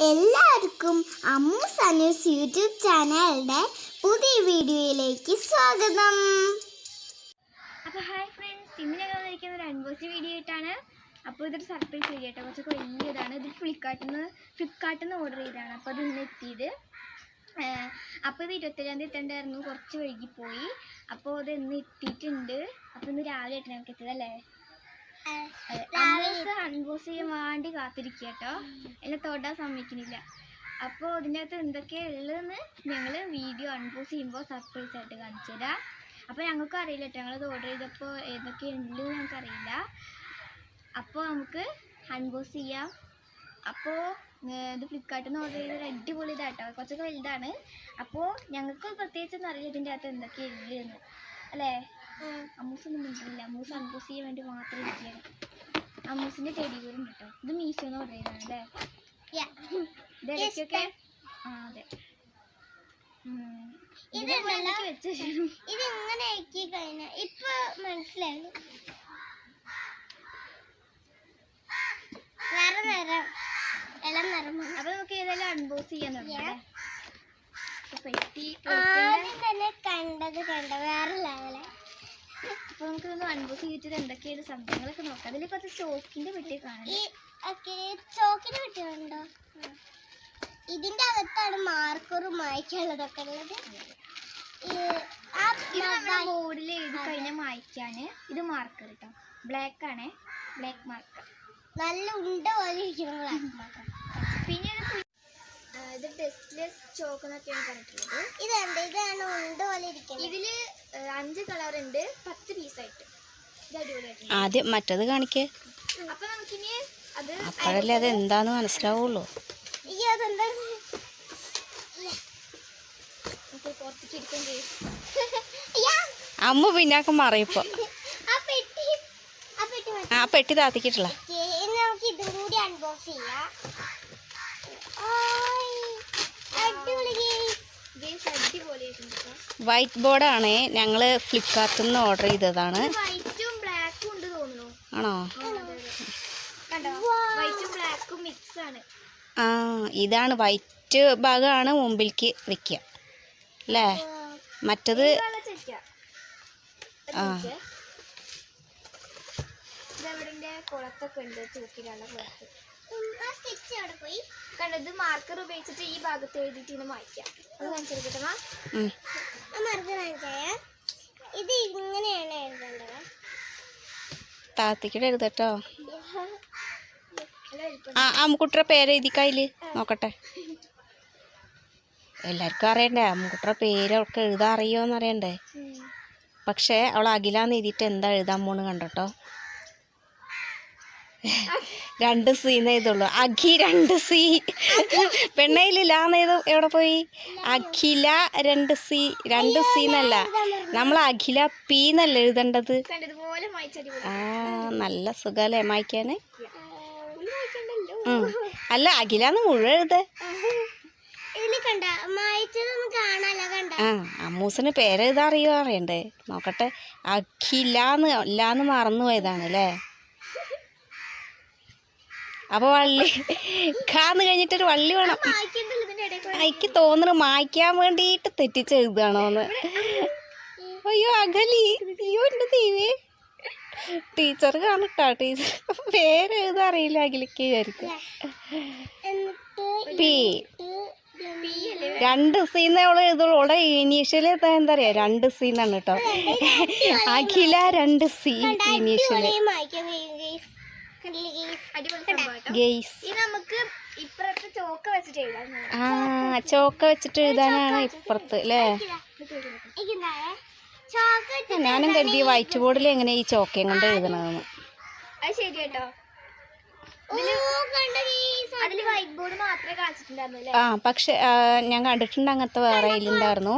എല്ലാവർക്കും അമ്മൂസ് അനൂസ് യൂട്യൂബ് ചാനലിൻ്റെ പുതിയ വീഡിയോയിലേക്ക് സ്വാഗതം. അപ്പോൾ ഹായ് ഫ്രണ്ട്സ്, ഇന്ന് ഞങ്ങൾ വന്നിരിക്കുന്ന ഒരു അൺബോക്സിംഗ് വീഡിയോ ആയിട്ടാണ്. അപ്പോൾ ഇതൊരു സർപ്രൈസ് വീഡിയോ ആയിട്ടോ, കുറച്ചൊക്കെ വലിയതാണ്. ഇത് ഫ്ലിപ്കാർട്ടിൽ നിന്ന് ഓർഡർ ചെയ്തതാണ്. അപ്പോൾ അത് ഇന്ന് എത്തിയത്. അപ്പോൾ ഇത് 27-ാം തീയതി എത്തേണ്ടായിരുന്നു, കുറച്ച് വൈകിപ്പോയി. അപ്പോൾ അത് ഇന്ന് എത്തിയിട്ടുണ്ട്. അപ്പോൾ ഇന്ന് രാവിലെ ആയിട്ട് ഞങ്ങൾക്ക് എത്തിയതല്ലേ. അൺബോക്സ് ചെയ്യാൻ വേണ്ടി കാത്തിരിക്കുക കേട്ടോ, എന്നെ തൊടാൻ സമ്മതിക്കുന്നില്ല. അപ്പോൾ ഇതിനകത്ത് എന്തൊക്കെയാണ് ഉള്ളതെന്ന് ഞങ്ങൾ വീഡിയോ അൺബോക്സ് ചെയ്യുമ്പോൾ സർപ്രൈസ് ആയിട്ട് കാണിച്ചു തരാം. അപ്പോൾ ഞങ്ങൾക്ക് അറിയില്ല കേട്ടോ, ഞങ്ങളത് ഓർഡർ ചെയ്തപ്പോൾ ഏതൊക്കെയാണ് ഉള്ളത് ഞങ്ങൾക്കറിയില്ല. അപ്പോൾ നമുക്ക് അൺബോക്സ് ചെയ്യാം. അപ്പോൾ ഇത് ഫ്ലിപ്കാർട്ടിൽ നിന്ന് ഓർഡർ ചെയ്തൊരു അടിപൊളി ഇതാട്ടോ, കുറച്ചൊക്കെ വലുതാണ്. അപ്പോൾ ഞങ്ങൾക്ക് പ്രത്യേകിച്ചൊന്നും അറിയില്ല ഇതിൻ്റെ അകത്ത് എന്തൊക്കെയാണ് ഉള്ളതെന്ന് അല്ലേ. അമ്മൂസൊന്നും മിണ്ടില്ല, അമ്മൂസ് അൺബോക്സ് ചെയ്യാൻ വേണ്ടി മാത്രം ഇരിക്കുകയാണ്. അമ്മൂസിൻ്റെ ടെഡി ബിയറും കേട്ടോ, ഇത് മീഷോന്ന് ഓർഡർ ചെയ്തതാണ് അല്ലേ. ഇതൊക്കെ അതെ, അപ്പൊ നമുക്ക് ഏതായാലും അൺബോക്സ് ചെയ്യാൻ തുടങ്ങാം. അപ്പൊ നമുക്കൊന്ന് അൺബോക്സ് ചെയ്തിട്ട് എന്തൊക്കെയാണ് സംഭവങ്ങളൊക്കെ നോക്കാം. അതിൽ കുറച്ച് ചോക്കിന്റെ പെട്ടിയെ കാണാം. ചോക്കിന്റെ പെട്ടിയുണ്ടോ? ഇതിന്റെ അകത്താണ് മാർക്കറും മായ്ക്കാനുള്ളതൊക്കെ ഉള്ളത്. ബോർഡിൽ എഴുതി കഴിഞ്ഞാൽ മായ്ക്കാന് ഇത് മാർക്കർ കേട്ടോ, ബ്ലാക്ക് ആണ്, ബ്ലാക്ക് മാർക്കർ. നല്ല ഉണ്ട പോലെ ഇരിക്കണം ബ്ലാക്ക് മാർക്കർ. പിന്നെ ഇത് ടെസ്റ്റ്ലെസ് ചോക്ക് എന്നൊക്കെയാണ് പറഞ്ഞിട്ടുള്ളത്. ഇതാണ് ഉണ്ട പോലെ ഇരിക്കുന്നത്. ഇതില് 5 കളർ ഉണ്ട്, 10 പീസായിട്ട്. ഇത് അടിപൊളിയായിട്ട്. ആദ്യം മറ്റത് കാണിക്കേ, അപ്പൊ നമുക്കിനി അത് അപ്പോഴല്ലേ അത് എന്താന്ന് മനസ്സിലാവുള്ളൂ. അമ്മ പിന്നാക്കം മറിയപ്പോ ആ പെട്ടി താത്തിക്കിട്ടില്ല. വൈറ്റ് ബോർഡാണ്, ഞങ്ങള് ഫ്ലിപ്കാർട്ടിൽ നിന്ന് ഓർഡർ ചെയ്തതാണ്. ആണോ? ആ, ഇതാണ് വൈറ്റ് ഭാഗമാണ് മുമ്പിലേക്ക് വെക്കുക അല്ലേ. മറ്റത് ആ കുളത്തൊക്കെ ഉണ്ട്, തൂക്കിലാണ് കുളത്ത്. കണ്ടത് മാർക്കർ ഉപയോഗിച്ചിട്ട് ഈ ഭാഗത്ത് എഴുതിയിട്ട് ഇങ്ങനെ മായ്ക്കാം. അത് കാണിച്ചെടുക്കട്ടെ. ഇത് ഇങ്ങനെയാണ് എഴുതേണ്ടത്. താത്തിക്കിടെ എഴുതട്ടോ. ആ അമ്മുക്കുട്ടിയുടെ പേര് എഴുതിക്കയില് നോക്കട്ടെ. എല്ലാവർക്കും അറിയണ്ടേ അമ്മുക്കുട്ടിയുടെ പേര് അവൾക്ക് എഴുതാൻ അറിയോന്ന് അറിയണ്ടേ. പക്ഷെ അവൾ അഖിലാന്ന് എഴുതിയിട്ട് എന്താ എഴുതാൻ പോണ് കണ്ടോ. 2 സീന്ന് എഴുതുള്ളൂ. അഖി 2 സി, പെണ്ണയിലില്ലാന്ന് എഴുതും. എവിടെ പോയി? അഖില 2 സി. 2 സീന്നല്ല, നമ്മൾ അഖില പി എന്നല്ല എഴുതേണ്ടത്. ആ, നല്ല സുഖല്ലേ മായ്ക്കാന്. അല്ല അഖിലാന്ന് മുഴുവൻ എഴുതേ. ആ, അമ്മൂസിന് പേരെഴുതാ അറിയോ അറിയണ്ടേ. നോക്കട്ടെ. അഖിലാന്ന് ഇല്ലാന്ന് മറന്നു പോയതാണ് അല്ലേ. അപ്പൊ വള്ളി കാന്ന് കഴിഞ്ഞിട്ടൊരു വള്ളി വേണം. എനിക്ക് തോന്നുന്നു മായ്ക്കാൻ വേണ്ടിയിട്ട് തെറ്റിച്ചെഴുതാണോന്ന്. അയ്യോ അകലി, അയ്യോ എൻ്റെ ദൈവേ. ടീച്ചർ കാണട്ടാ, ടീച്ചർ പേരെഴുതാ അറിയില്ല അഖിലേക്ക് വിചാരിക്കും. പി 2 സീന്ന് അവള് എഴുതുള്ളൂ. അവളുടെ ഇനീഷ്യല് എന്താ പറയാ 2 സീന്നാണ് കേട്ടോ. അഖില 2 സി ഇനീഷ്യല്. ആ, ചോക്ക വെച്ചിട്ട് എഴുതാനാണ് ഇപ്പുറത്ത് അല്ലേ. ഞാനും കരുതി വൈറ്റ് ബോർഡിൽ എങ്ങനെ ഈ ചോക്കയും കൊണ്ട് എഴുതണമെന്ന്. ആ, പക്ഷെ ഞാൻ കണ്ടിട്ടുണ്ട് അങ്ങനത്തെ വേറെ ഉണ്ടായിരുന്നു.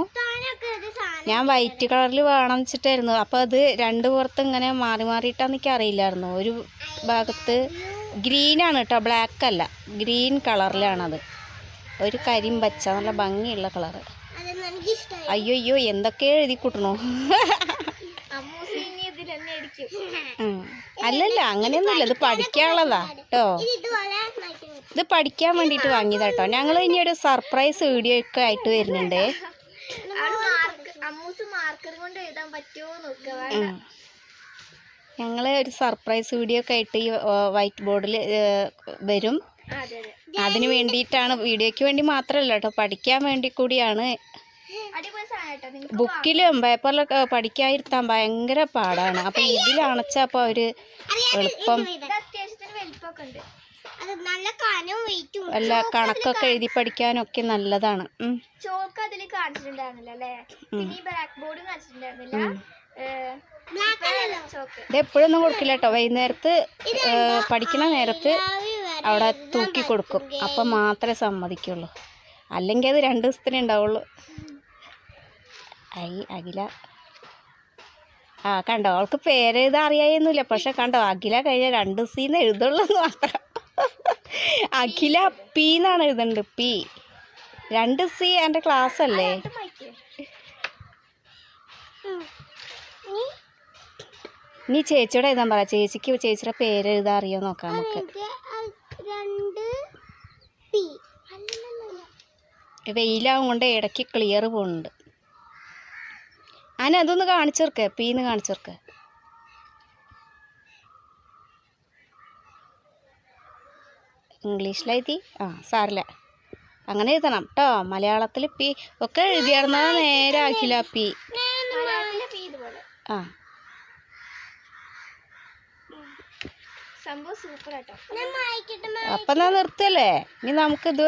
ഞാൻ വൈറ്റ് കളറിൽ വേണം വെച്ചിട്ടായിരുന്നു. അപ്പോൾ അത് 2 പുറത്ത് ഇങ്ങനെ മാറി മാറിയിട്ടാന്ന് എനിക്ക് അറിയില്ലായിരുന്നു. ഒരു ഭാഗത്ത് ഗ്രീനാണ് കേട്ടോ, ബ്ലാക്ക് അല്ല, ഗ്രീൻ കളറിലാണത്. ഒരു കരിമ്പച്ച, നല്ല ഭംഗിയുള്ള കളറ്. അയ്യോ എന്തൊക്കെയോ എഴുതി കൂട്ടണോ. അല്ലല്ല അങ്ങനെയൊന്നുമില്ല, ഇത് പഠിക്കാനുള്ളതാ കേട്ടോ. ഇത് പഠിക്കാൻ വേണ്ടിയിട്ട് വാങ്ങിയതാട്ടോ. ഞങ്ങൾ ഇനി ഒരു സർപ്രൈസ് വീഡിയോ ഒക്കെ ആയിട്ട് വരുന്നുണ്ട്. അമ്മൂസ് മാർക്കർ കൊണ്ട് എഴുതാൻ പറ്റുമോ നോക്കുക. ഞങ്ങൾ ഒരു സർപ്രൈസ് വീഡിയോ ഒക്കെ ആയിട്ട് ഈ വൈറ്റ് ബോർഡിൽ വരും. അതിന് വേണ്ടിയിട്ടാണ്, വീഡിയോയ്ക്ക് വേണ്ടി മാത്രമല്ല കേട്ടോ, പഠിക്കാൻ വേണ്ടി കൂടിയാണ്. ബുക്കിലും പേപ്പറിലൊക്കെ പഠിക്കാതിരുത്താൻ ഭയങ്കര പാടാണ്. അപ്പം ഇതിലണച്ചപ്പോൾ അവർ എളുപ്പം അല്ല കണക്കൊക്കെ എഴുതി പഠിക്കാനൊക്കെ നല്ലതാണ്. ചോക്ക് അതിൽ കാണിച്ചിട്ടുണ്ടായിരുന്നില്ല അല്ലേ? ഈ ബ്ലാക്ക് ബോർഡ് കാണിച്ചിട്ടുണ്ടായിരുന്നില്ല. ഇത് എപ്പോഴൊന്നും കൊടുക്കില്ല കേട്ടോ. വൈകുന്നേരത്ത് പഠിക്കണ നേരത്ത് അവിടെ തൂക്കി കൊടുക്കും. അപ്പം മാത്രമേ സമ്മതിക്കുള്ളൂ. അല്ലെങ്കിൽ അത് 2 ദിവസത്തിനേ ഉണ്ടാവുള്ളൂ. അഖില കണ്ടോ, അവൾക്ക് പേരെഴുതാൻ അറിയായൊന്നുമില്ല. പക്ഷെ കണ്ടോ, അഖില കഴിഞ്ഞാൽ 2 ദിവസം എഴുതുള്ളൂ എന്ന് മാത്രം. അഖില പി എന്നാണ് എഴുതേണ്ടത്. പി 2C എൻ്റെ ക്ലാസ് അല്ലേ. നീ ചേച്ചിയോട് എഴുതാൻ പറ. ചേച്ചിക്ക് ചേച്ചിയുടെ പേര് എഴുതാൻ അറിയോ നോക്കാം നമുക്ക്. വെയിലാവും കൊണ്ട് ഇടയ്ക്ക് ക്ലിയർ പോകുന്നുണ്ട്. അതൊന്ന് കാണിച്ചേർക്ക്. പീന്ന് കാണിച്ചേർക്ക്. ഇംഗ്ലീഷിലെഴുതി സാറില്ല, അങ്ങനെ എഴുതണം കേട്ടോ. മലയാളത്തിൽ പി ഒക്കെ എഴുതിയായിരുന്നാ നേരെ ആക്കില്ല. പി അപ്പം എന്നാ നിർത്തല്ലേ. ഇനി നമുക്കിത്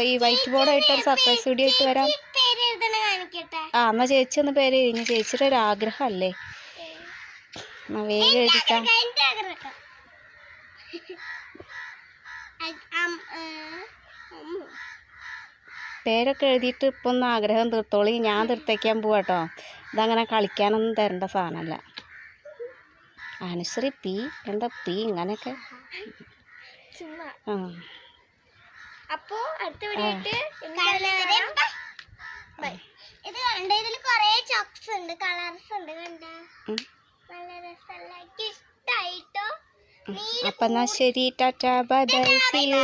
ഈ വൈറ്റ് ബോർഡായിട്ട് ഒരു സർപ്രൈസ് വീഡിയോ ആയിട്ട് വരാം. എന്നാ ചേച്ചി ഒന്ന് പേര് കഴിഞ്ഞു. ചേച്ചിയുടെ ഒരു ആഗ്രഹമല്ലേ, വേഗം എഴുതിക്കാം. പേരൊക്കെ എഴുതിയിട്ട് ഇപ്പം ഒന്ന് ആഗ്രഹം തീർത്തോളി. ഞാൻ തീർത്തേക്കാൻ പോവാട്ടോ. ഇതങ്ങനെ കളിക്കാനൊന്നും തരേണ്ട സാധനമല്ല. അനുശ്രീ പി എന്താ പി ഇങ്ങനെയൊക്കെ. അപ്പോ അടുത്ത വീഡിയോ ഇത് കണ്ട, ഇതിൽ കുറേ ചോക്സ് ഉണ്ട്, കളർസ് ഉണ്ട്. കണ്ട നല്ല രസമല്ല, എനിക്ക് ഇഷ്ടായിട്ടോ. അപ്പം എന്നാ ശരി, tata bye bye, see U.